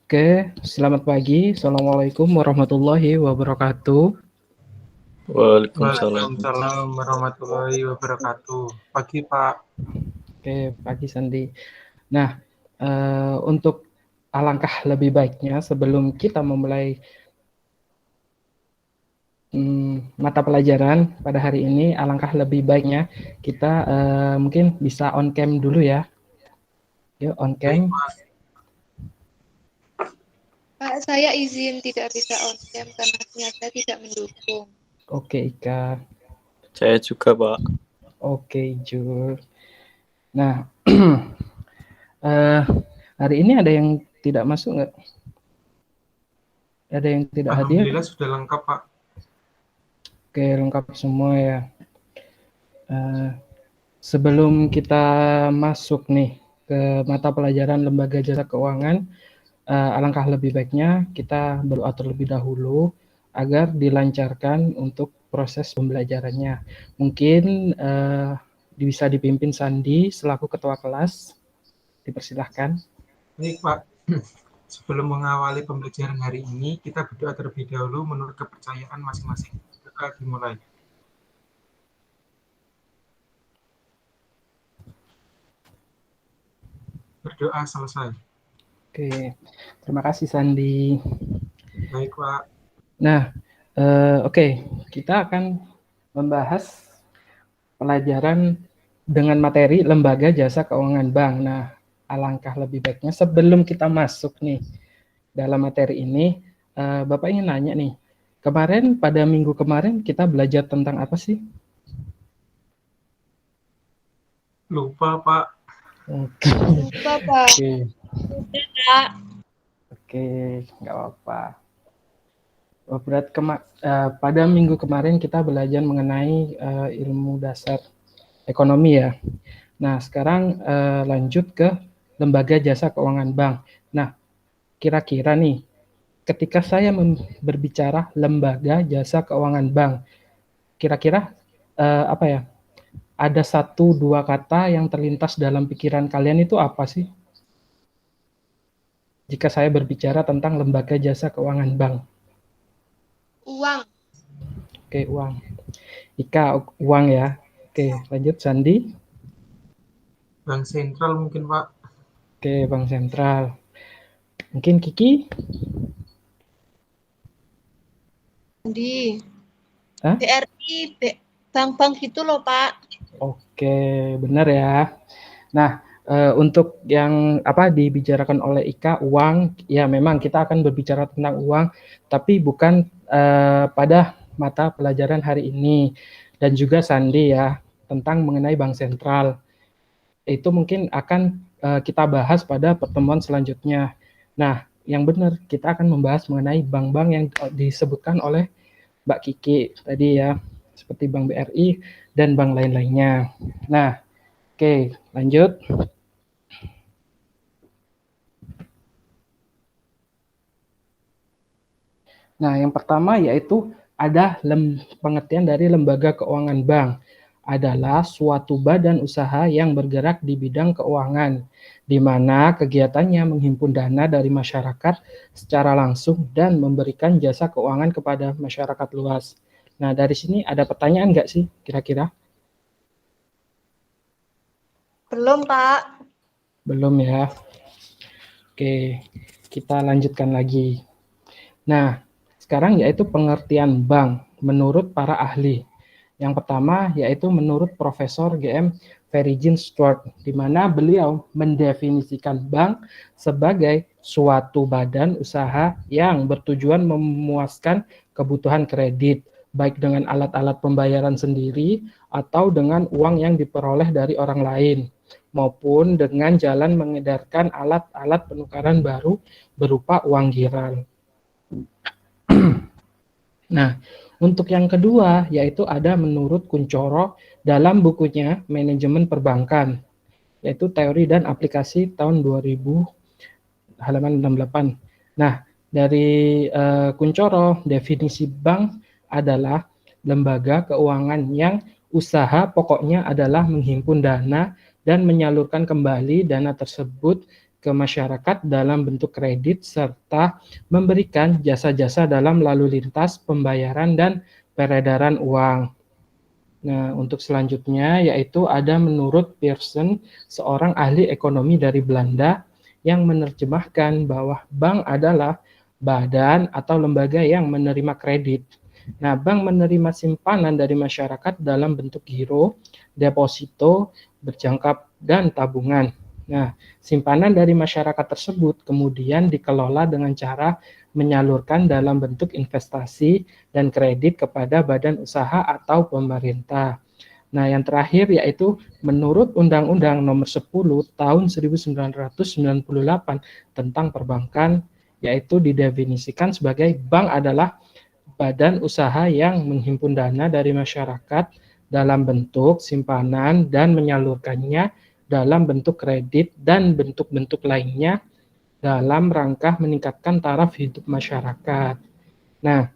Oke, selamat pagi. Assalamualaikum warahmatullahi wabarakatuh. Waalaikumsalam. Waalaikumsalam warahmatullahi wabarakatuh. Pagi Pak. Oke, pagi Sandi. Nah, untuk alangkah lebih baiknya sebelum kita memulai mata pelajaran pada hari ini, alangkah lebih baiknya kita mungkin bisa on cam dulu ya. Yuk on cam. Pak, saya izin tidak bisa on cam karena sinyal tidak mendukung. Oke, Ika. Saya juga, Pak. Oke, Jul. Nah, hari ini ada yang tidak masuk nggak? Ada yang tidak hadir? Alhamdulillah sudah lengkap, Pak. Oke, lengkap semua ya. Sebelum kita masuk nih ke mata pelajaran Lembaga Jasa Keuangan, alangkah lebih baiknya kita berdoa terlebih dahulu agar dilancarkan untuk proses pembelajarannya. Mungkin bisa dipimpin Sandi selaku ketua kelas. Dipersilahkan. Baik, Pak. Sebelum mengawali pembelajaran hari ini, kita berdoa terlebih dahulu menurut kepercayaan masing-masing. Doa dimulai. Berdoa selesai. Oke, terima kasih Sandi. Baik, Pak. Nah, oke, kita akan membahas pelajaran dengan materi Lembaga Jasa Keuangan Bank. Nah, alangkah lebih baiknya sebelum kita masuk nih dalam materi ini, Bapak ingin nanya nih, kemarin pada minggu kemarin kita belajar tentang apa sih? Lupa, Pak. Oke. Lupa, Pak. Oke. Udah, Pak. Oke, nggak apa-apa. Berarti pada minggu kemarin kita belajar mengenai ilmu dasar ekonomi ya. Nah, sekarang lanjut ke Lembaga Jasa Keuangan Bank. Nah, kira-kira nih, ketika saya berbicara Lembaga Jasa Keuangan Bank, kira-kira apa ya? Ada 1-2 kata yang terlintas dalam pikiran kalian itu apa sih? Jika saya berbicara tentang Lembaga Jasa Keuangan Bank. Uang. Oke, uang. Ika, uang ya. Oke, lanjut Sandi. Bank sentral mungkin, Pak. Oke, bank sentral. Mungkin Kiki? Di Hah? BRI, bank-bank gitu loh, Pak. Oke, benar ya. Nah, untuk yang dibicarakan oleh Ika, uang, ya memang kita akan berbicara tentang uang, tapi bukan pada mata pelajaran hari ini. Dan juga Sandi ya, tentang mengenai bank sentral. Itu mungkin akan kita bahas pada pertemuan selanjutnya. Nah, yang benar, kita akan membahas mengenai bank-bank yang disebutkan oleh Mbak Kiki tadi ya, seperti Bank BRI dan bank lain-lainnya. Nah, oke, lanjut. Nah, yang pertama yaitu ada pengertian dari lembaga keuangan bank adalah suatu badan usaha yang bergerak di bidang keuangan, di mana kegiatannya menghimpun dana dari masyarakat secara langsung dan memberikan jasa keuangan kepada masyarakat luas. Nah, dari sini ada pertanyaan nggak sih kira-kira? Belum, Pak. Belum ya. Oke, kita lanjutkan lagi. Nah, sekarang yaitu pengertian bank menurut para ahli. Yang pertama yaitu menurut Profesor GM Ferry-Jean Stewart, di mana beliau mendefinisikan bank sebagai suatu badan usaha yang bertujuan memuaskan kebutuhan kredit, baik dengan alat-alat pembayaran sendiri atau dengan uang yang diperoleh dari orang lain, maupun dengan jalan mengedarkan alat-alat penukaran baru berupa uang giral. Nah, untuk yang kedua, yaitu ada menurut Kuncoro dalam bukunya Manajemen Perbankan, yaitu teori dan aplikasi tahun 2000, halaman 68. Nah, dari Kuncoro, definisi bank adalah lembaga keuangan yang usaha pokoknya adalah menghimpun dana dan menyalurkan kembali dana tersebut ke masyarakat dalam bentuk kredit serta memberikan jasa-jasa dalam lalu lintas pembayaran dan peredaran uang. Nah, untuk selanjutnya yaitu ada menurut Pearson, seorang ahli ekonomi dari Belanda yang menerjemahkan bahwa bank adalah badan atau lembaga yang menerima kredit. Nah, bank menerima simpanan dari masyarakat dalam bentuk giro, deposito, berjangka, dan tabungan. Nah, simpanan dari masyarakat tersebut kemudian dikelola dengan cara menyalurkan dalam bentuk investasi dan kredit kepada badan usaha atau pemerintah. Nah, yang terakhir yaitu menurut Undang-Undang Nomor 10 Tahun 1998 tentang perbankan, yaitu didefinisikan sebagai bank adalah badan usaha yang menghimpun dana dari masyarakat dalam bentuk simpanan dan menyalurkannya dalam bentuk kredit dan bentuk-bentuk lainnya dalam rangka meningkatkan taraf hidup masyarakat. Nah,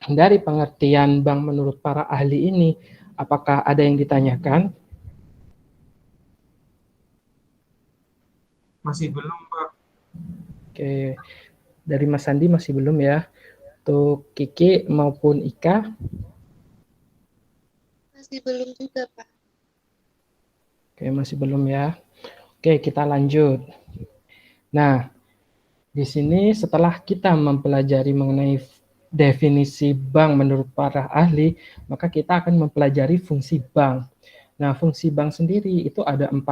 dari pengertian bank menurut para ahli ini, apakah ada yang ditanyakan? Masih belum, Pak. Oke, dari Mas Sandi masih belum ya. Untuk Kiki maupun Ika? Masih belum juga, Pak. Oke, masih belum ya. Oke, kita lanjut. Nah, di sini setelah kita mempelajari mengenai definisi bank menurut para ahli, maka kita akan mempelajari fungsi bank. Nah, fungsi bank sendiri itu ada 4.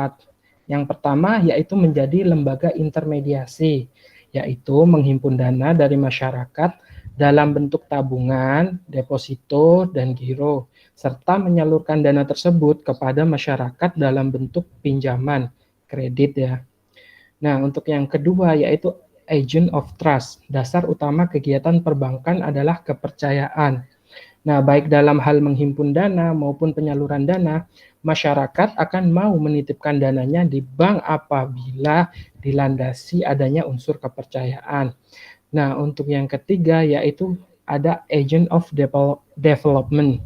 Yang pertama yaitu menjadi lembaga intermediasi, yaitu menghimpun dana dari masyarakat dalam bentuk tabungan, deposito, dan giro, serta menyalurkan dana tersebut kepada masyarakat dalam bentuk pinjaman, kredit ya. Nah, untuk yang kedua yaitu agent of trust. Dasar utama kegiatan perbankan adalah kepercayaan. Nah, baik dalam hal menghimpun dana maupun penyaluran dana, masyarakat akan mau menitipkan dananya di bank apabila dilandasi adanya unsur kepercayaan. Nah, untuk yang ketiga yaitu ada agent of development.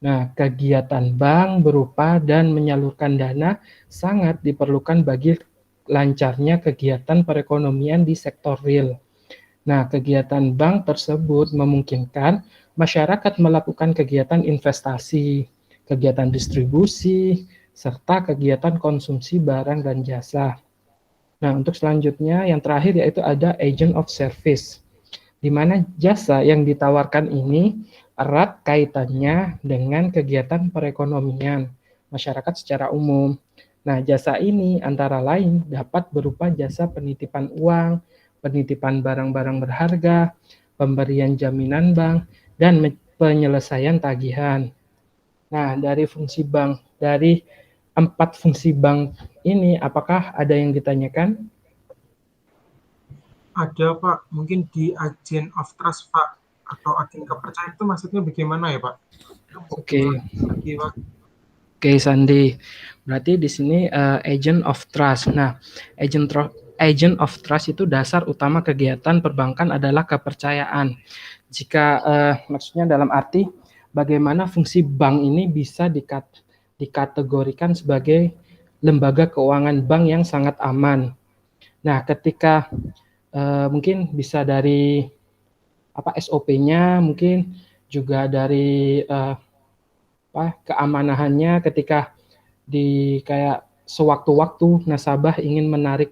Nah, kegiatan bank berupa dan menyalurkan dana sangat diperlukan bagi lancarnya kegiatan perekonomian di sektor real. Nah, kegiatan bank tersebut memungkinkan masyarakat melakukan kegiatan investasi, kegiatan distribusi, serta kegiatan konsumsi barang dan jasa. Nah, untuk selanjutnya yang terakhir yaitu ada agent of service, di mana jasa yang ditawarkan ini erat kaitannya dengan kegiatan perekonomian masyarakat secara umum. Nah, jasa ini antara lain dapat berupa jasa penitipan uang, penitipan barang-barang berharga, pemberian jaminan bank, dan penyelesaian tagihan. Nah, dari fungsi bank, dari 4 fungsi bank ini, apakah ada yang ditanyakan? Ada, Pak. Mungkin di agent of trust, Pak. Atau agen kepercayaan itu maksudnya bagaimana ya, Pak? Oke. Lagi, Pak. Oke, Sandi. Berarti di sini agent of trust. Nah, agent of trust itu dasar utama kegiatan perbankan adalah kepercayaan. Jika maksudnya dalam arti bagaimana fungsi bank ini bisa dikategorikan sebagai lembaga keuangan bank yang sangat aman. Nah, ketika mungkin bisa dari SOP-nya, mungkin juga dari keamanahannya ketika di kayak sewaktu-waktu nasabah ingin menarik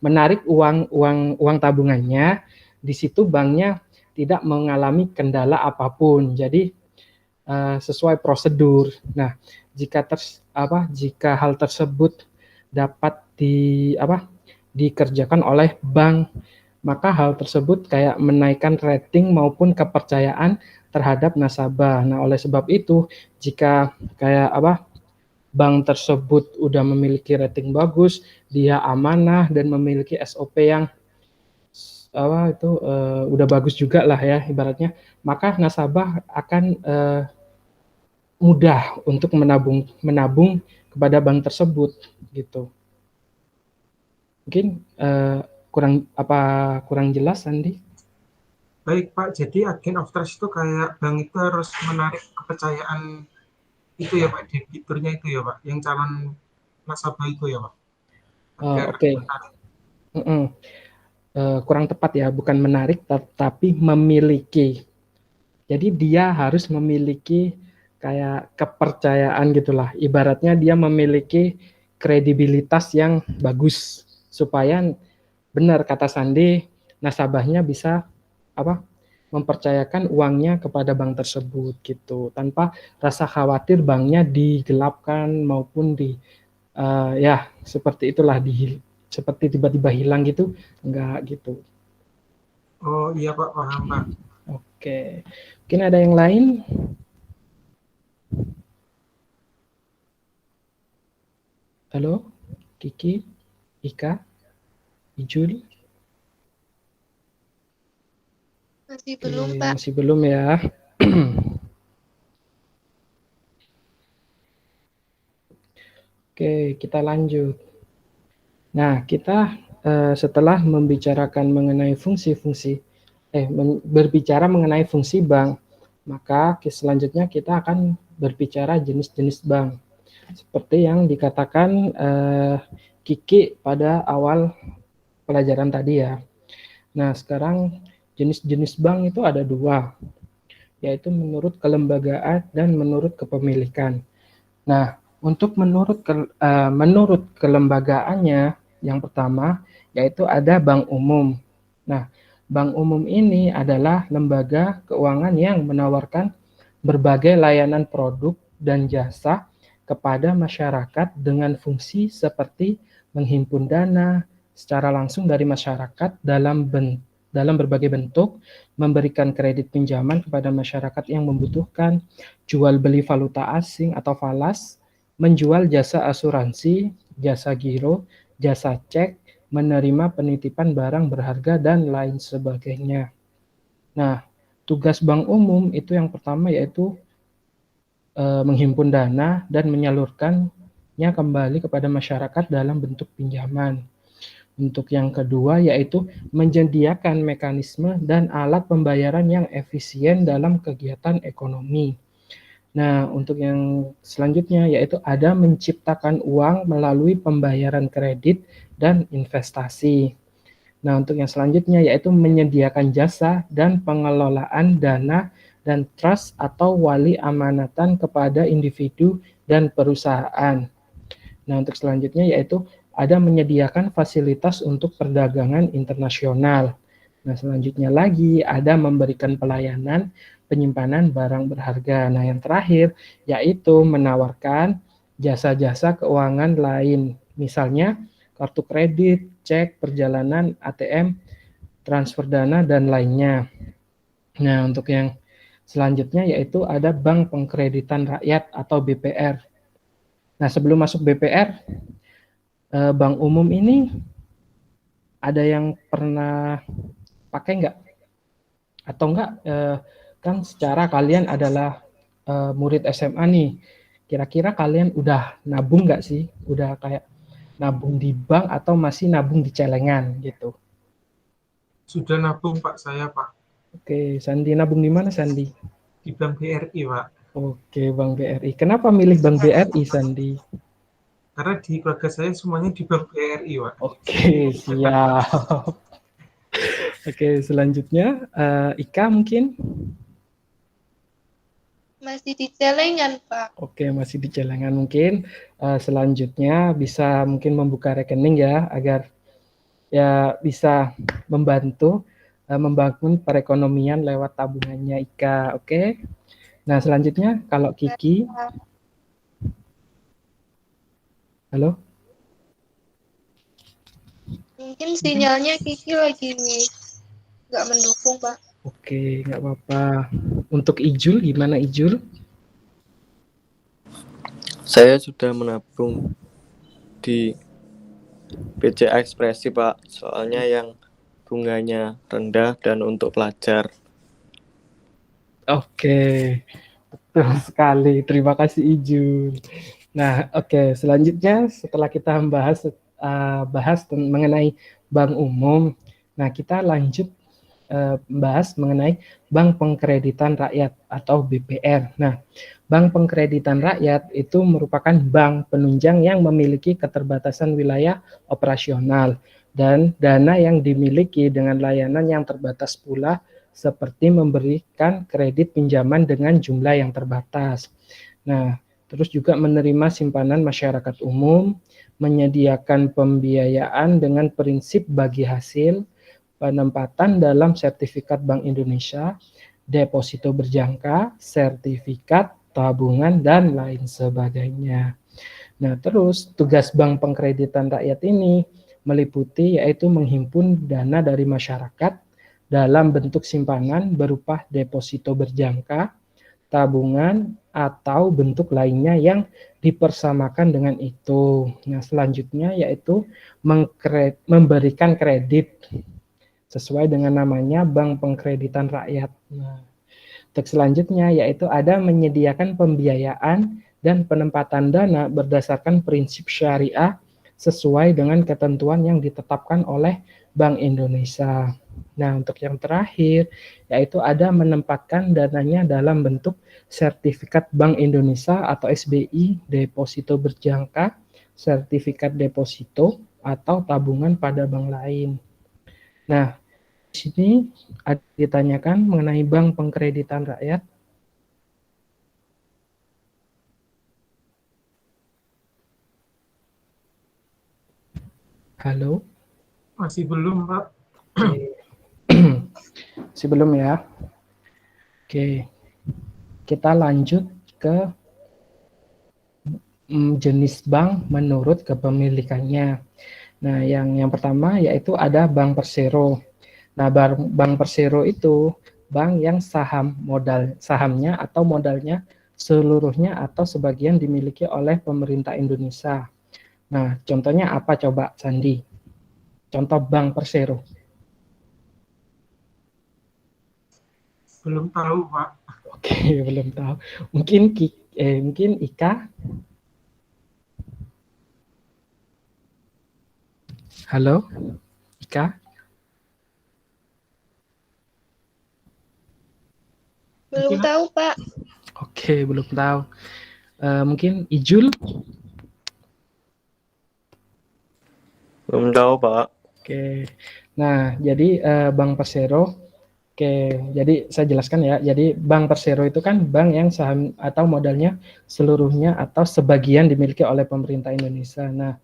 menarik uang tabungannya, di situ banknya tidak mengalami kendala apapun. Jadi sesuai prosedur. Nah, jika hal tersebut dapat dikerjakan oleh bank, maka hal tersebut kayak menaikkan rating maupun kepercayaan terhadap nasabah. Nah, oleh sebab itu, jika bank tersebut udah memiliki rating bagus, dia amanah dan memiliki SOP yang udah bagus juga lah ya ibaratnya, maka nasabah akan mudah untuk menabung kepada bank tersebut gitu. Mungkin kurang jelas, Andi? Baik, Pak. Jadi agent of trust itu kayak bank itu harus menarik kepercayaan itu ya, Pak, debiturnya itu ya, Pak, yang calon nasabah itu ya Pak? Oh, Agar oke. menarik. Mm-mm. Kurang tepat ya, bukan menarik tapi memiliki. Jadi dia harus memiliki kayak kepercayaan gitulah. Ibaratnya dia memiliki kredibilitas yang bagus supaya benar kata Sandi, nasabahnya bisa apa? Mempercayakan uangnya kepada bank tersebut gitu, tanpa rasa khawatir banknya digelapkan maupun ya seperti itulah seperti tiba-tiba hilang gitu, enggak gitu. Oh iya Pak, paham Pak. Oke, mungkin ada yang lain? Halo, Kiki, Ika, Ijul? Masih Oke, belum, Pak. masih belum ya. Oke, kita lanjut. Nah, kita setelah membicarakan mengenai fungsi-fungsi, berbicara mengenai fungsi bank, maka selanjutnya kita akan berbicara jenis-jenis bank. Seperti yang dikatakan Kiki pada awal pelajaran tadi ya. Nah, sekarang jenis-jenis bank itu ada dua, yaitu menurut kelembagaan dan menurut kepemilikan. Nah, untuk menurut kelembagaannya, yang pertama yaitu ada bank umum. Nah, bank umum ini adalah lembaga keuangan yang menawarkan berbagai layanan produk dan jasa kepada masyarakat dengan fungsi seperti menghimpun dana secara langsung dari masyarakat dalam berbagai bentuk, memberikan kredit pinjaman kepada masyarakat yang membutuhkan, jual beli valuta asing atau falas, menjual jasa asuransi, jasa giro, jasa cek, menerima penitipan barang berharga, dan lain sebagainya. Nah, tugas bank umum itu yang pertama yaitu menghimpun dana dan menyalurkannya kembali kepada masyarakat dalam bentuk pinjaman. Untuk yang kedua yaitu menyediakan mekanisme dan alat pembayaran yang efisien dalam kegiatan ekonomi. Nah, untuk yang selanjutnya yaitu ada menciptakan uang melalui pembayaran kredit dan investasi. Nah, untuk yang selanjutnya yaitu menyediakan jasa dan pengelolaan dana dan trust atau wali amanatan kepada individu dan perusahaan. Nah, untuk selanjutnya yaitu ada menyediakan fasilitas untuk perdagangan internasional. Nah, selanjutnya lagi ada memberikan pelayanan penyimpanan barang berharga. Nah, yang terakhir yaitu menawarkan jasa-jasa keuangan lain. Misalnya kartu kredit, cek, perjalanan, ATM, transfer dana, dan lainnya. Nah, untuk yang selanjutnya yaitu ada Bank Pengkreditan Rakyat atau BPR. Nah, sebelum masuk BPR, bank umum ini ada yang pernah pakai nggak? Atau enggak, kan secara kalian adalah murid SMA nih, kira-kira kalian udah nabung nggak sih? Udah kayak nabung di bank atau masih nabung di celengan gitu? Sudah nabung Pak, saya Pak. Oke, Sandi nabung di mana Sandi? Di Bank BRI Pak. Oke, Bank BRI. Kenapa milih Bank BRI Sandi? Karena di keluarga saya semuanya di Bank BRI Pak. Oke, siap. Oke, selanjutnya Ika mungkin? Masih di celengan, Pak. Oke, masih di celengan mungkin. Selanjutnya bisa mungkin membuka rekening ya, agar ya bisa membantu membangun perekonomian lewat tabungannya Ika. Oke. Nah, selanjutnya kalau Kiki. Halo? Mungkin sinyalnya Kiki lagi nggak mendukung, Pak. Oke, nggak apa-apa. Untuk Ijul, gimana Ijul? Saya sudah menabung di BCA Ekspresi Pak, soalnya yang bunganya rendah dan untuk pelajar. Oke, betul sekali. Terima kasih Ijul. Nah, oke. Selanjutnya setelah kita bahas mengenai bank umum, nah kita lanjut bahas mengenai Bank Pengkreditan Rakyat atau BPR. Nah, Bank Pengkreditan Rakyat itu merupakan bank penunjang yang memiliki keterbatasan wilayah operasional dan dana yang dimiliki dengan layanan yang terbatas pula, seperti memberikan kredit pinjaman dengan jumlah yang terbatas. Nah, terus juga menerima simpanan masyarakat umum, menyediakan pembiayaan dengan prinsip bagi hasil, penempatan dalam sertifikat Bank Indonesia, deposito berjangka, sertifikat, tabungan, dan lain sebagainya. Nah, terus tugas Bank Pengkreditan Rakyat ini meliputi yaitu menghimpun dana dari masyarakat dalam bentuk simpanan berupa deposito berjangka, tabungan, atau bentuk lainnya yang dipersamakan dengan itu. Nah, selanjutnya yaitu memberikan kredit sesuai dengan namanya Bank Pengkreditan Rakyat. Nah, untuk selanjutnya yaitu ada menyediakan pembiayaan dan penempatan dana berdasarkan prinsip syariah sesuai dengan ketentuan yang ditetapkan oleh Bank Indonesia. Nah, untuk yang terakhir yaitu ada menempatkan dananya dalam bentuk sertifikat Bank Indonesia atau SBI, deposito berjangka, sertifikat deposito, atau tabungan pada bank lain. Nah, di sini ada ditanyakan mengenai Bank Pengkreditan Rakyat. Halo? Masih belum, Pak. Oke. Masih belum ya? Oke. Kita lanjut ke jenis bank menurut kepemilikannya. Nah, yang pertama yaitu ada Bank Persero. Nah, Bank Persero itu bank yang sahamnya atau modalnya seluruhnya atau sebagian dimiliki oleh pemerintah Indonesia. Nah, contohnya apa coba, Sandi? Contoh Bank Persero. Belum tahu, Pak. Oke, belum tahu. Mungkin Ika. Halo, Ika. Belum tahu, Pak. Oke, belum tahu. Mungkin Ijul. Belum tahu, Pak. Oke. Nah, jadi Bank Persero. Oke, jadi saya jelaskan ya. Jadi Bank Persero itu kan bank yang saham atau modalnya seluruhnya atau sebagian dimiliki oleh pemerintah Indonesia. Nah,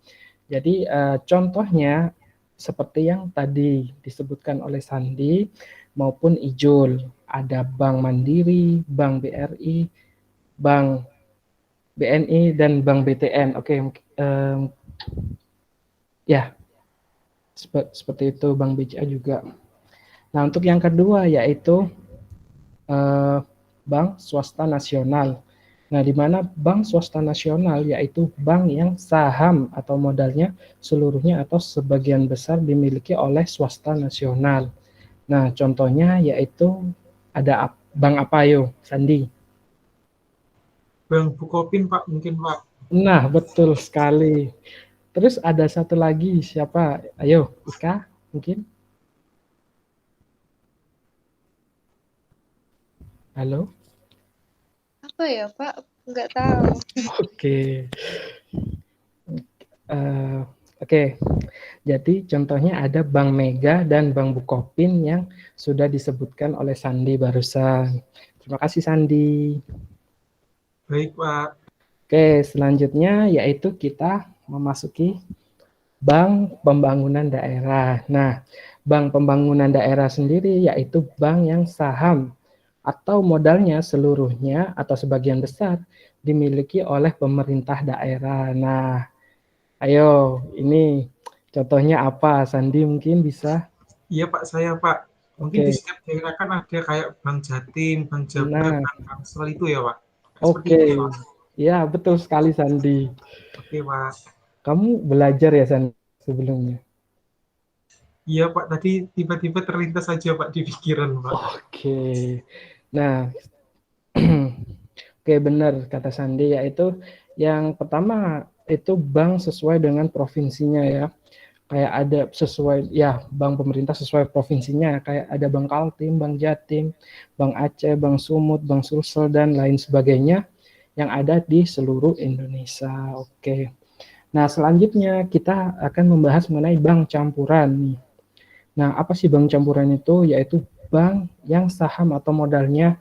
jadi contohnya seperti yang tadi disebutkan oleh Sandi maupun Ijul. Ada Bank Mandiri, Bank BRI, Bank BNI, dan Bank BTN. Oke, ya seperti itu. Bank BCA juga. Nah, untuk yang kedua yaitu bank swasta nasional. Nah, di mana bank swasta nasional yaitu bank yang saham atau modalnya seluruhnya atau sebagian besar dimiliki oleh swasta nasional. Nah, contohnya yaitu ada bank apa yo, Sandi? Bank Bukopin, Pak, mungkin, Pak. Nah, betul sekali. Terus ada satu lagi, siapa? Ayo, Ika, mungkin? Halo? Apa ya, Pak? Nggak tahu. Oke. Oke. Jadi contohnya ada Bank Mega dan Bank Bukopin yang sudah disebutkan oleh Sandi barusan. Terima kasih, Sandi. Baik, Pak. Oke, selanjutnya yaitu kita memasuki Bank Pembangunan Daerah. Nah, Bank Pembangunan Daerah sendiri yaitu bank yang saham atau modalnya seluruhnya atau sebagian besar dimiliki oleh pemerintah daerah. Nah, ayo, ini contohnya apa? Sandi mungkin bisa? Iya, Pak, saya, Pak. Mungkin di Oke, setiap daerah kan ada kayak Bank Jatim, Bank Jabar, nah, Bank Tangsel itu ya, Pak. Seperti oke. itu ya, Pak. Ya, betul sekali, Sandi. Oke, Pak. Kamu belajar ya, Sandi, sebelumnya? Iya, Pak. Tadi tiba-tiba terlintas saja, Pak, di pikiran, Pak. Oke. Nah, oke, benar kata Sandi, yaitu yang pertama itu bank sesuai dengan provinsinya ya. kayak ada sesuai ya bank pemerintah sesuai provinsinya, kayak ada Bank Kaltim, Bank Jatim, Bank Aceh, Bank Sumut, Bank Sulsel dan lain sebagainya yang ada di seluruh Indonesia. Oke. Nah, selanjutnya kita akan membahas mengenai bank campuran nih. Nah, apa sih bank campuran itu? Yaitu bank yang saham atau modalnya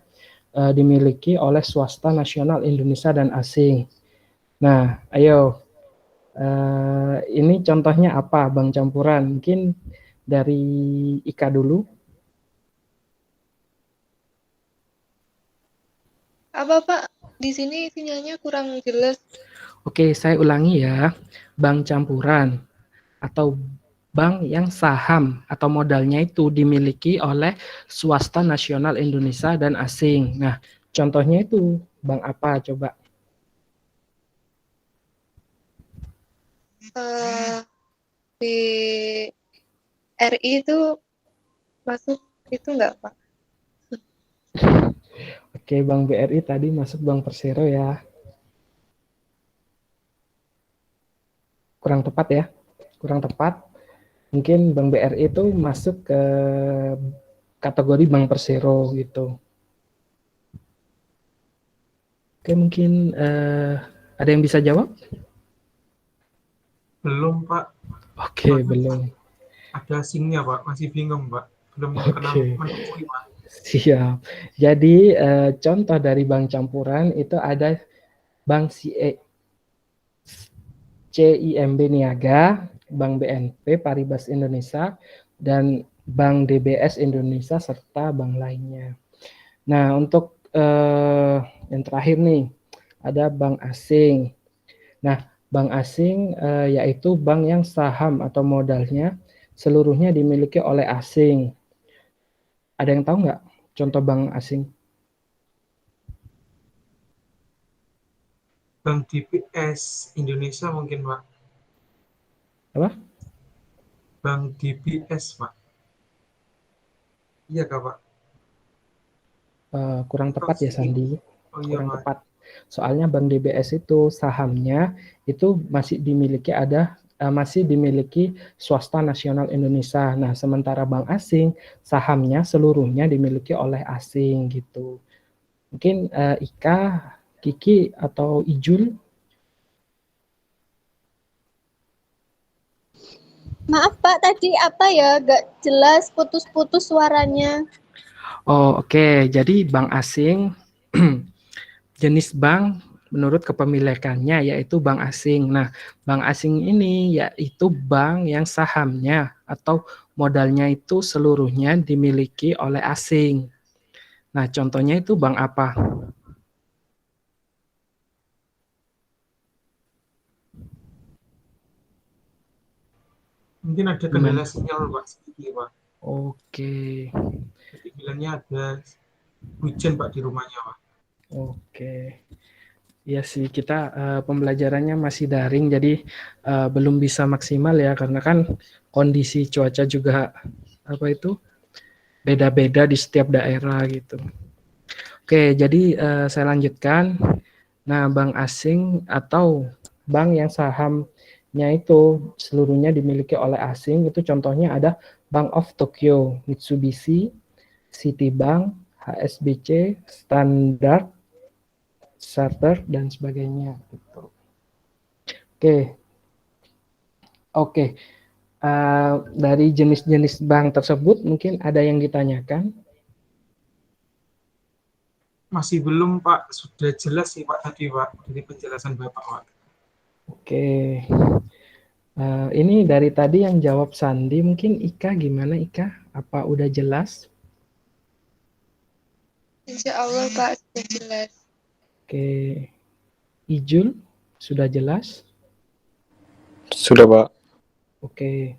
dimiliki oleh swasta nasional Indonesia dan asing. Nah, ayo ini contohnya apa bank campuran? Mungkin dari Ika dulu. Apa Pak? Di sini sinyalnya kurang jelas. Oke, saya ulangi ya. Bank campuran atau bank yang saham atau modalnya itu dimiliki oleh swasta nasional Indonesia dan asing. Nah, contohnya itu bank apa coba? BRI itu masuk itu enggak Pak? Oke, Bank BRI tadi masuk Bank Persero ya. Kurang tepat ya. Kurang tepat. Mungkin Bank BRI itu masuk ke kategori Bank Persero gitu. Oke, mungkin ada yang bisa jawab? Belum, Pak. Oke, belum. Ada SIM-nya, Pak. Masih bingung, Pak. Belum kenal Oke, menemui, Pak. siap. Jadi contoh dari bank campuran itu ada Bank CIMB Niaga, Bank BNP Paribas Indonesia, dan Bank DBS Indonesia, serta bank lainnya. Nah, untuk yang terakhir nih, ada bank asing. Nah, bank asing yaitu bank yang saham atau modalnya seluruhnya dimiliki oleh asing. Ada yang tahu nggak contoh bank asing? Bank DBS Indonesia mungkin, Pak. Apa? Bank DBS, Pak. Iya, Kak, Pak? Kurang tepat ya, Sandi. Oh iya, Kurang Pak. tepat. Soalnya Bank DBS itu sahamnya itu masih dimiliki swasta nasional Indonesia. Nah, sementara bank asing sahamnya seluruhnya dimiliki oleh asing gitu. Mungkin Ika, Kiki atau Ijul? Maaf Pak, tadi apa ya? Gak jelas, putus-putus suaranya. Oh, oke. Jadi bank asing jenis bank menurut kepemilikannya yaitu bank asing. Nah, bank asing ini yaitu bank yang sahamnya atau modalnya itu seluruhnya dimiliki oleh asing. Nah, contohnya itu bank apa? Mungkin ada kendala sinyal, Pak. Sedikit, Pak. Oke. Jadi bilangnya ada hujan, Pak, di rumahnya, Pak. Oke. Ya sih, kita pembelajarannya masih daring, jadi belum bisa maksimal ya, karena kan kondisi cuaca juga beda-beda di setiap daerah gitu. Oke, jadi saya lanjutkan. Nah, bank asing atau bank yang sahamnya itu seluruhnya dimiliki oleh asing, itu contohnya ada Bank of Tokyo, Mitsubishi, Citibank, HSBC, Standard Chartered, dan sebagainya. Gitu. Oke. Dari jenis-jenis bank tersebut mungkin ada yang ditanyakan? Masih belum, Pak. Sudah jelas sih, Pak, tadi, Pak. Dari penjelasan Bapak, Pak. Oke. Ini dari tadi yang jawab Sandi, mungkin Ika gimana Ika? Apa udah jelas? Insya Allah Pak sudah jelas. Oke. Ijul, sudah jelas? Sudah, Pak. Oke.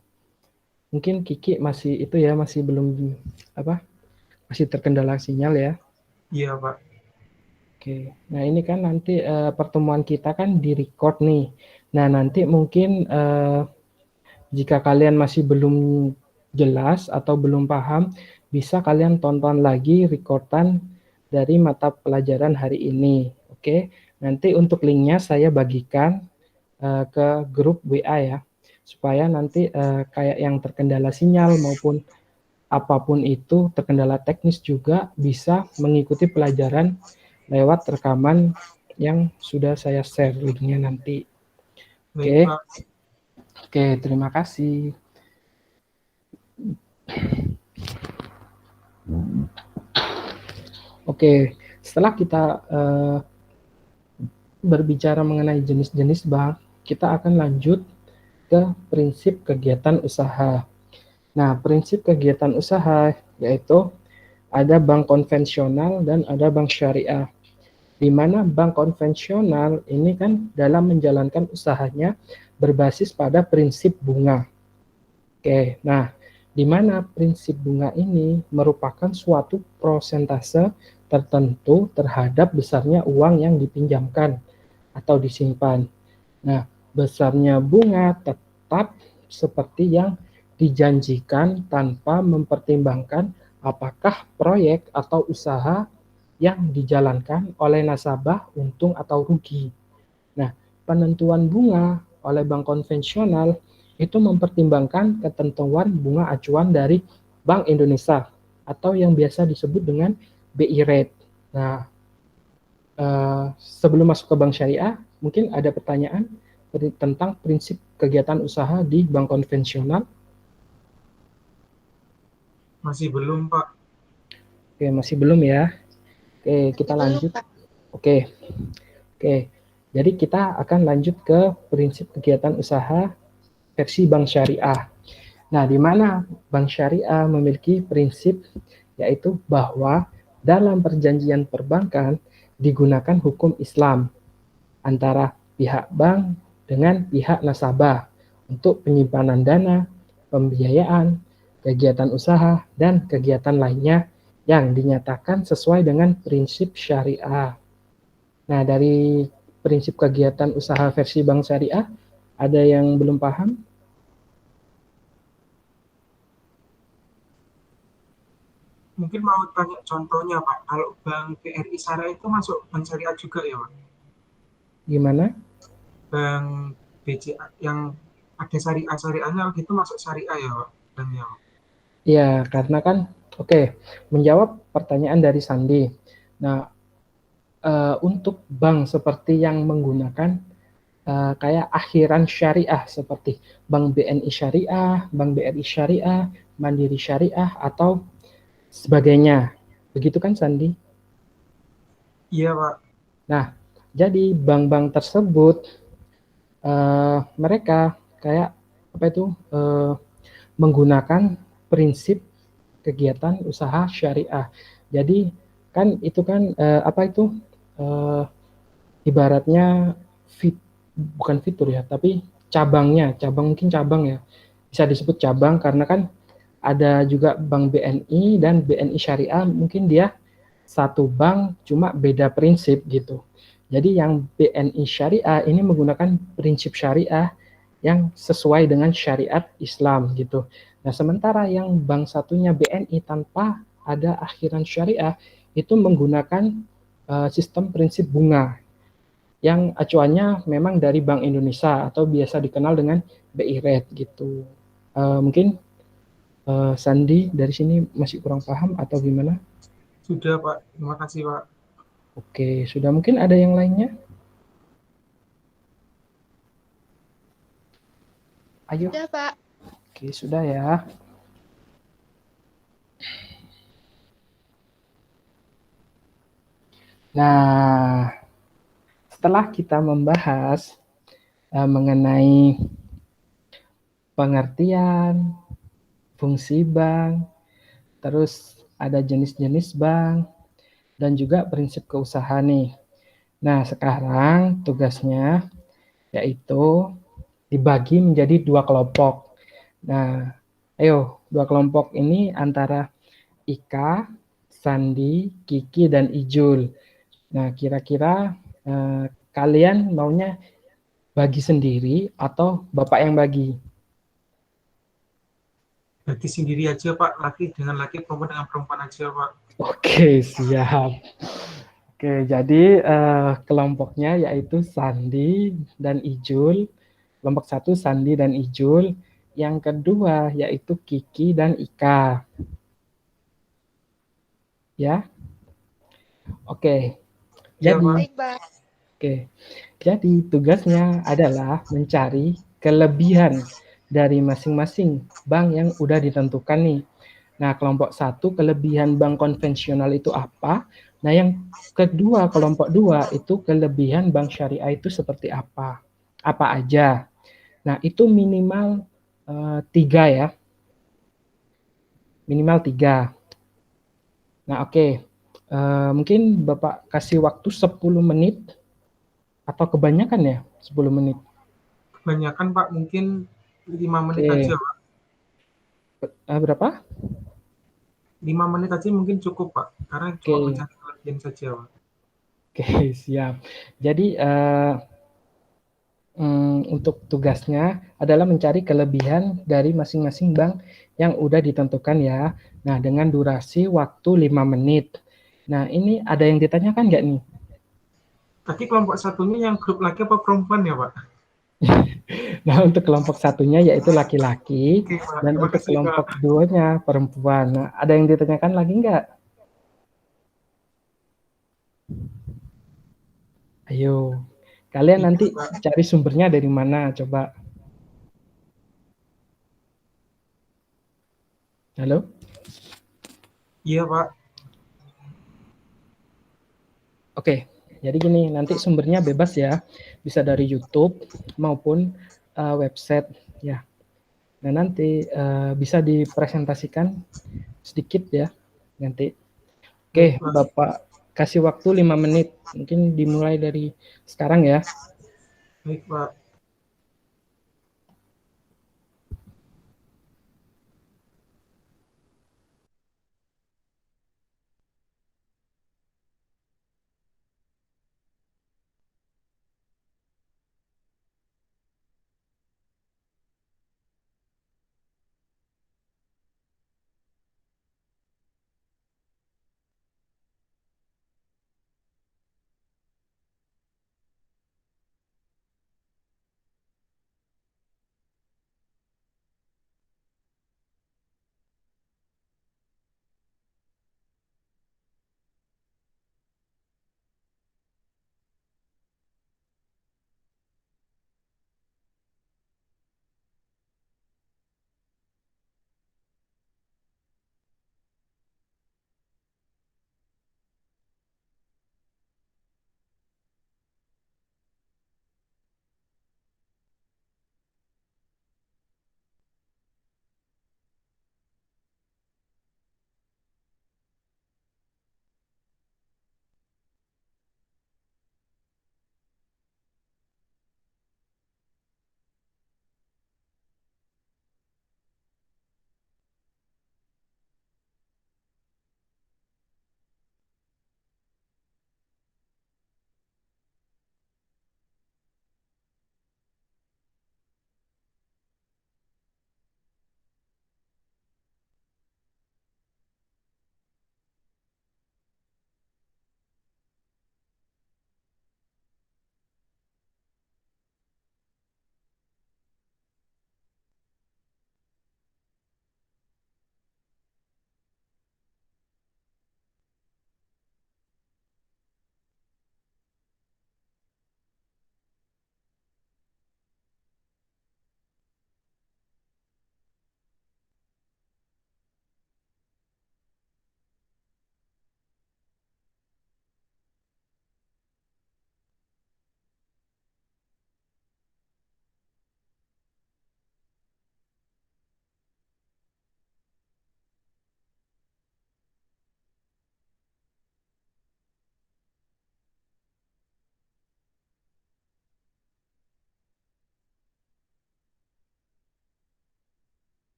Mungkin Kiki masih masih belum masih terkendala sinyal ya. Iya, Pak. Oke. Nah, ini kan nanti pertemuan kita kan di-record nih. Nah, nanti mungkin jika kalian masih belum jelas atau belum paham, bisa kalian tonton lagi recordan dari mata pelajaran hari ini. Oke. Nanti untuk linknya saya bagikan ke grup WA ya, supaya nanti kayak yang terkendala sinyal maupun apapun itu, terkendala teknis juga bisa mengikuti pelajaran lewat rekaman yang sudah saya share linknya nanti. Baik, Oke. Pak. Oke, terima kasih. Oke, setelah kita berbicara mengenai jenis-jenis bank, kita akan lanjut ke prinsip kegiatan usaha. Nah, prinsip kegiatan usaha yaitu ada bank konvensional dan ada bank syariah. Di mana bank konvensional ini kan dalam menjalankan usahanya berbasis pada prinsip bunga. Oke, nah di mana prinsip bunga ini merupakan suatu prosentase tertentu terhadap besarnya uang yang dipinjamkan atau disimpan. Nah, besarnya bunga tetap seperti yang dijanjikan tanpa mempertimbangkan apakah proyek atau usaha yang dijalankan oleh nasabah untung atau rugi. Nah, penentuan bunga oleh bank konvensional itu mempertimbangkan ketentuan bunga acuan dari Bank Indonesia atau yang biasa disebut dengan BI rate. Nah, sebelum masuk ke bank syariah, mungkin ada pertanyaan tentang prinsip kegiatan usaha di bank konvensional. Masih belum, Pak. Oke, masih belum ya. Oke, kita Belum, lanjut. Pak. Oke. Jadi kita akan lanjut ke prinsip kegiatan usaha versi bank syariah. Nah, di mana bank syariah memiliki prinsip yaitu bahwa dalam perjanjian perbankan digunakan hukum Islam antara pihak bank dengan pihak nasabah untuk penyimpanan dana, pembiayaan, kegiatan usaha, dan kegiatan lainnya yang dinyatakan sesuai dengan prinsip syariah. Nah, dari prinsip kegiatan usaha versi bank syariah, ada yang belum paham? Mungkin mau tanya contohnya, Pak. Kalau Bank BRI Syariah itu masuk bank syariah juga ya, Pak? Gimana? Bank BCA yang ada syariahnya gitu masuk syariah ya, Pak? Banknya, Pak? Ya, karena kan, menjawab pertanyaan dari Sandi. Nah, untuk bank seperti yang menggunakan kayak akhiran syariah seperti Bank BNI Syariah, Bank BRI Syariah, Mandiri Syariah, atau sebagainya. Begitu kan, Sandi? Iya, Pak. Nah, jadi bank-bank tersebut mereka kayak menggunakan prinsip kegiatan usaha syariah. Jadi kan itu kan ibaratnya bukan fitur ya, tapi cabang mungkin cabang ya. Bisa disebut cabang karena kan ada juga Bank BNI dan BNI Syariah, mungkin dia satu bank cuma beda prinsip gitu. Jadi yang BNI Syariah ini menggunakan prinsip syariah yang sesuai dengan syariat Islam gitu. Nah, sementara yang bank satunya BNI tanpa ada akhiran syariah itu menggunakan sistem prinsip bunga yang acuannya memang dari Bank Indonesia atau biasa dikenal dengan BI rate gitu. Mungkin Sandi dari sini masih kurang paham atau gimana? Sudah, Pak. Terima kasih, Pak. Oke, sudah, mungkin ada yang lainnya? Ayo. Sudah, Pak. Oke, sudah ya. Nah, setelah kita membahas mengenai pengertian, fungsi bank, terus ada jenis-jenis bank, dan juga prinsip keusahaan nih. Nah, sekarang tugasnya yaitu dibagi menjadi 2 kelompok. Nah, ayo, 2 kelompok ini antara Ika, Sandi, Kiki, dan Ijul. Nah, kira-kira kalian maunya bagi sendiri atau Bapak yang bagi? Bagi sendiri aja, Pak. Laki dengan laki, perempuan dengan perempuan aja, Pak. Oke, siap. Oke, jadi kelompoknya yaitu Sandi dan Ijul Kelompok 1 Sandi dan Ijul. Yang kedua yaitu Kiki dan Ika. Ya. Oke. Iya, Jadi Pak. Baik, Bang. Oke, jadi tugasnya adalah mencari kelebihan dari masing-masing bank yang udah ditentukan nih. Nah, kelompok 1 kelebihan bank konvensional itu apa? Nah, yang kedua, kelompok 2 itu kelebihan bank syariah itu seperti apa? Apa aja? Nah, itu minimal 3 ya. Minimal 3. Nah, oke. Mungkin Bapak kasih waktu 10 menit atau kebanyakan ya 10 menit. Kebanyakan, Pak. Mungkin 5 menit Oke. aja, Pak. Berapa? 5 menit aja mungkin cukup, Pak. Karena cuma Oke, mencari kelebihan saja, Pak. oke, siap. Jadi untuk tugasnya adalah mencari kelebihan dari masing-masing bank yang udah ditentukan ya. Nah, dengan durasi waktu 5 menit. Nah, ini ada yang ditanyakan nggak nih? Tadi kelompok satunya yang grup laki apa perempuan ya, Pak? Nah, untuk kelompok satunya yaitu laki-laki Oke, Pak. dan Terima untuk kasih, Pak. kelompok duanya perempuan. Nah, ada yang ditanyakan lagi nggak? Ayo, kalian Iya, nanti Pak. cari sumbernya dari mana? Coba. Halo? Iya, Pak. Oke, jadi gini, nanti sumbernya bebas ya, bisa dari YouTube maupun website ya. Nah, nanti bisa dipresentasikan sedikit ya nanti. Oke, Baik, Pak. Bapak kasih waktu 5 menit, mungkin dimulai dari sekarang ya. Baik, Pak.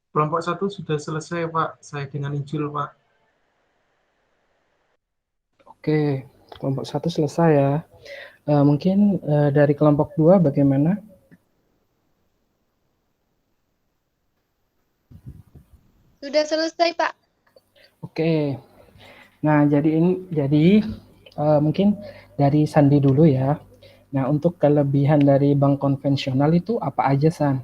Kelompok 1 sudah selesai, Pak. Saya dengan Ijul, Pak. Oke, kelompok satu selesai ya. Mungkin dari kelompok 2 bagaimana? Sudah selesai, Pak. Oke. Nah, jadi mungkin dari Sandi dulu ya. Nah, untuk kelebihan dari bank konvensional itu apa aja, San?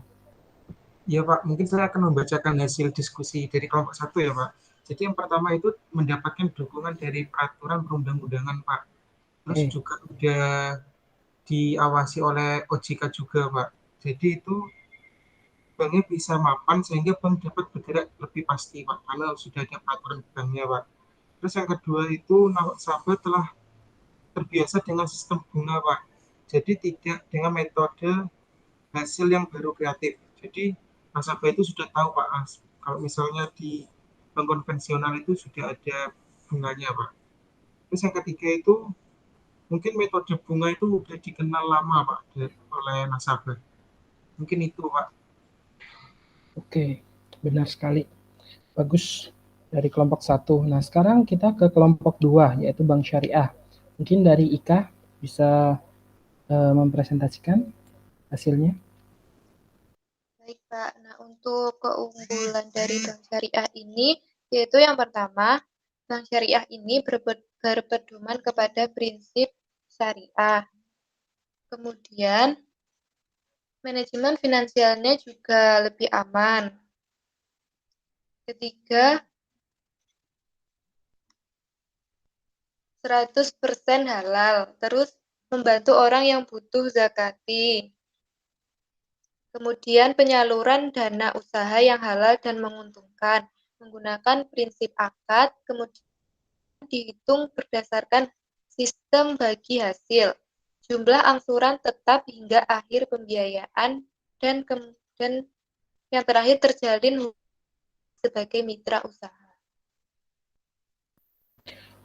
Ya, Pak. Mungkin saya akan membacakan hasil diskusi dari kelompok 1 ya, Pak. Jadi yang pertama itu mendapatkan dukungan dari peraturan perundang-undangan, Pak. Terus Oke. juga udah diawasi oleh OJK juga, Pak. Jadi itu banknya bisa mapan sehingga bank dapat bergerak lebih pasti, Pak, karena sudah ada peraturan banknya, Pak. Terus yang kedua itu nasabah telah terbiasa dengan sistem bunga, Pak. Jadi tidak dengan metode hasil yang baru kreatif. Jadi nasabah itu sudah tahu, Pak, kalau misalnya di bank konvensional itu sudah ada bunganya, Pak. Terus yang ketiga itu mungkin metode bunga itu sudah dikenal lama, Pak, oleh nasabah. Mungkin itu, Pak. Oke, benar sekali. Bagus dari kelompok satu. Nah, sekarang kita ke kelompok 2, yaitu bank syariah. Mungkin dari Ika bisa mempresentasikan hasilnya. Baik, Pak. Nah, untuk keunggulan dari bank syariah ini, yaitu yang pertama, bank syariah ini berpedoman kepada prinsip syariah. Kemudian, manajemen finansialnya juga lebih aman. Ketiga, 100% halal. Terus, membantu orang yang butuh zakati. Kemudian penyaluran dana usaha yang halal dan menguntungkan menggunakan prinsip akad, kemudian dihitung berdasarkan sistem bagi hasil, jumlah angsuran tetap hingga akhir pembiayaan, dan kemudian yang terakhir terjalin sebagai mitra usaha.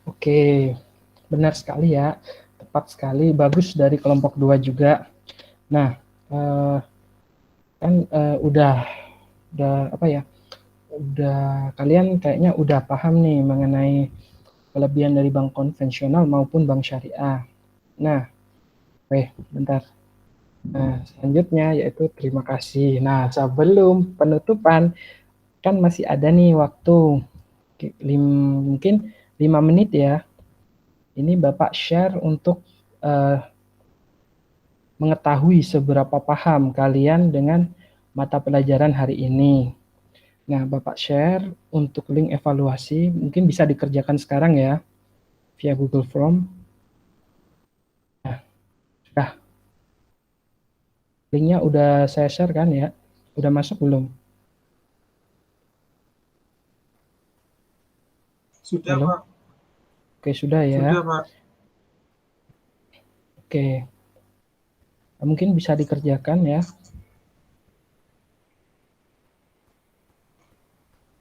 Oke, benar sekali ya. Tepat sekali, bagus dari kelompok 2 juga. Nah, kan udah apa ya? Udah kalian kayaknya udah paham nih mengenai kelebihan dari bank konvensional maupun bank syariah. Nah, bentar. Nah, selanjutnya yaitu terima kasih. Nah, sebelum penutupan kan masih ada nih waktu mungkin 5 menit ya. Ini Bapak share untuk mengetahui seberapa paham kalian dengan mata pelajaran hari ini. Nah, Bapak share untuk link evaluasi, mungkin bisa dikerjakan sekarang ya, via Google Form. Nah, linknya udah saya share kan ya? Udah masuk belum? Sudah, Halo? Pak. Oke, sudah ya. Sudah, Pak. Oke, mungkin bisa dikerjakan ya.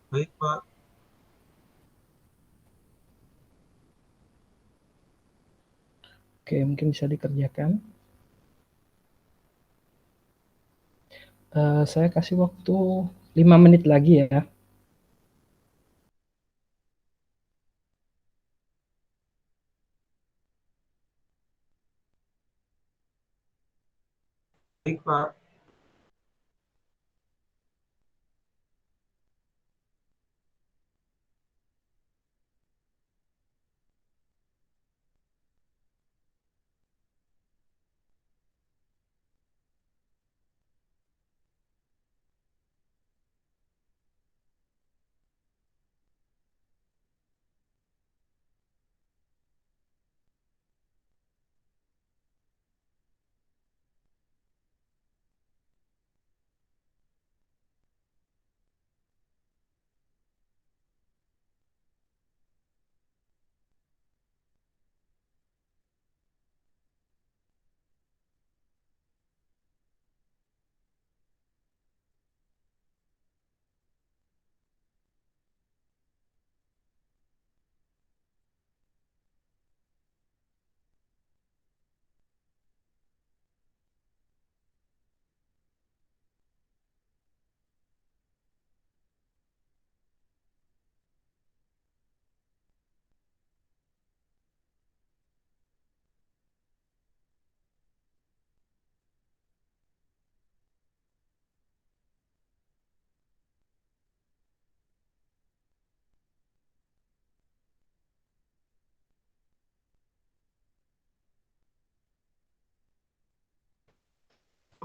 Baik, Pak. Oke, mungkin bisa dikerjakan. Saya kasih waktu 5 menit lagi ya. Baik, Pak.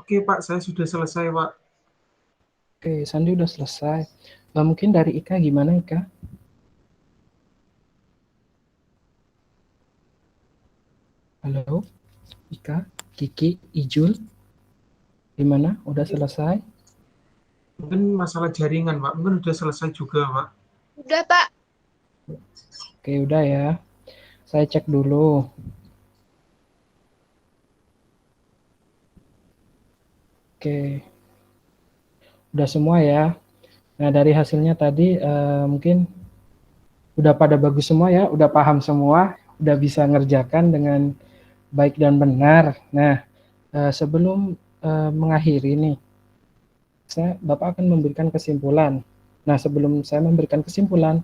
Oke Pak, saya sudah selesai Pak. Oke, Sandi udah selesai. Mungkin dari Ika gimana Ika? Halo, Ika, Kiki, Ijul, gimana? Udah selesai? Mungkin masalah jaringan Pak, mungkin sudah selesai juga Pak. Udah, Pak. Oke, udah ya. Saya cek dulu. Oke, udah semua ya. Nah, dari hasilnya tadi mungkin udah pada bagus semua ya, udah paham semua, udah bisa ngerjakan dengan baik dan benar. Nah, sebelum mengakhiri nih, Bapak akan memberikan kesimpulan. Nah, sebelum saya memberikan kesimpulan,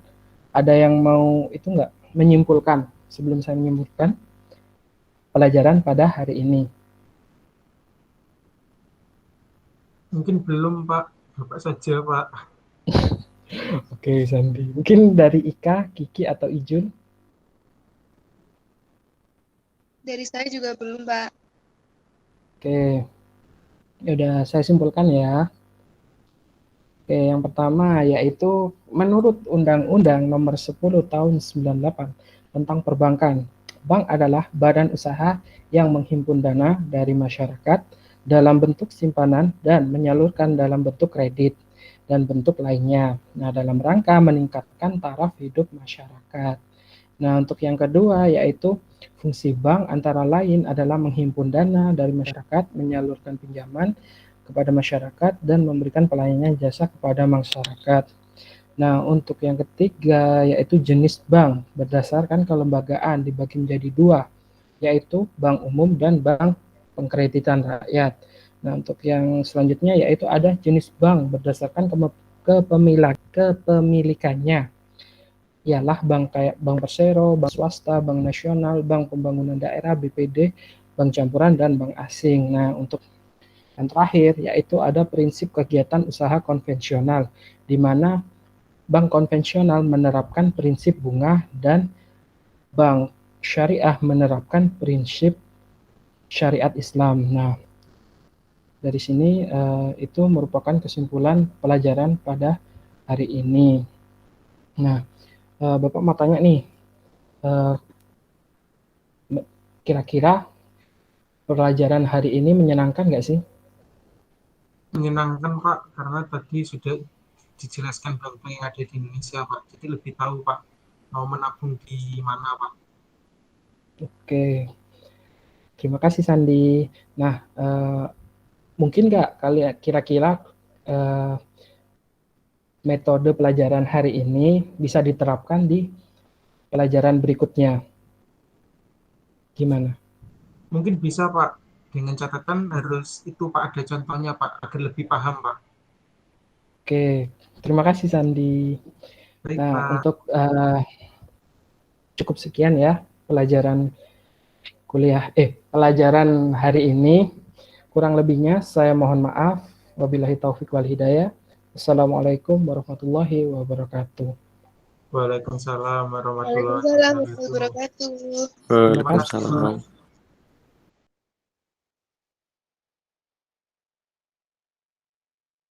ada yang mau itu nggak menyimpulkan sebelum saya menyimpulkan pelajaran pada hari ini? Mungkin belum Pak, Bapak saja Pak. Oke, Sandi. Mungkin dari Ika, Kiki, atau Ijun? Dari saya juga belum, Pak. Oke, ya udah saya simpulkan ya. Oke, yang pertama yaitu menurut Undang-Undang Nomor 10 Tahun 98 tentang Perbankan, bank adalah badan usaha yang menghimpun dana dari masyarakat dalam bentuk simpanan dan menyalurkan dalam bentuk kredit dan bentuk lainnya. Nah, dalam rangka meningkatkan taraf hidup masyarakat. Nah, untuk yang kedua yaitu fungsi bank antara lain adalah menghimpun dana dari masyarakat, menyalurkan pinjaman kepada masyarakat, dan memberikan pelayanan jasa kepada masyarakat. Nah, untuk yang ketiga yaitu jenis bank berdasarkan kelembagaan dibagi menjadi dua, yaitu bank umum dan bank pengkreditan rakyat. Nah, untuk yang selanjutnya yaitu ada jenis bank berdasarkan kepemilikannya, ialah bank kayak Bank Persero, Bank Swasta, Bank Nasional, Bank Pembangunan Daerah, BPD, Bank Campuran, dan Bank Asing. Nah, untuk yang terakhir yaitu ada prinsip kegiatan usaha konvensional, di mana bank konvensional menerapkan prinsip bunga dan bank syariah menerapkan prinsip syariat Islam. Nah, dari sini itu merupakan kesimpulan pelajaran pada hari ini. Nah, Bapak mau tanya nih, kira-kira pelajaran hari ini menyenangkan nggak sih? Menyenangkan Pak, karena tadi sudah dijelaskan bank-bank yang ada di Indonesia Pak. Jadi lebih tahu Pak, mau menabung di mana Pak. Oke, terima kasih Sandi. Nah, mungkin nggak kira-kira metode pelajaran hari ini bisa diterapkan di pelajaran berikutnya? Gimana? Mungkin bisa Pak, dengan catatan harus itu Pak, ada contohnya Pak, agar lebih paham Pak. Oke, terima kasih Sandi. Baik Nah, Pak. untuk cukup sekian ya pelajaran pelajaran hari ini. Kurang lebihnya saya mohon maaf. Wabillahi taufik wal hidayah. Assalamualaikum warahmatullahi wabarakatuh. Waalaikumsalam warahmatullahi Waalaikumsalam wabarakatuh. warahmatullahi wabarakatuh. Terima kasih. Waalaikumsalam.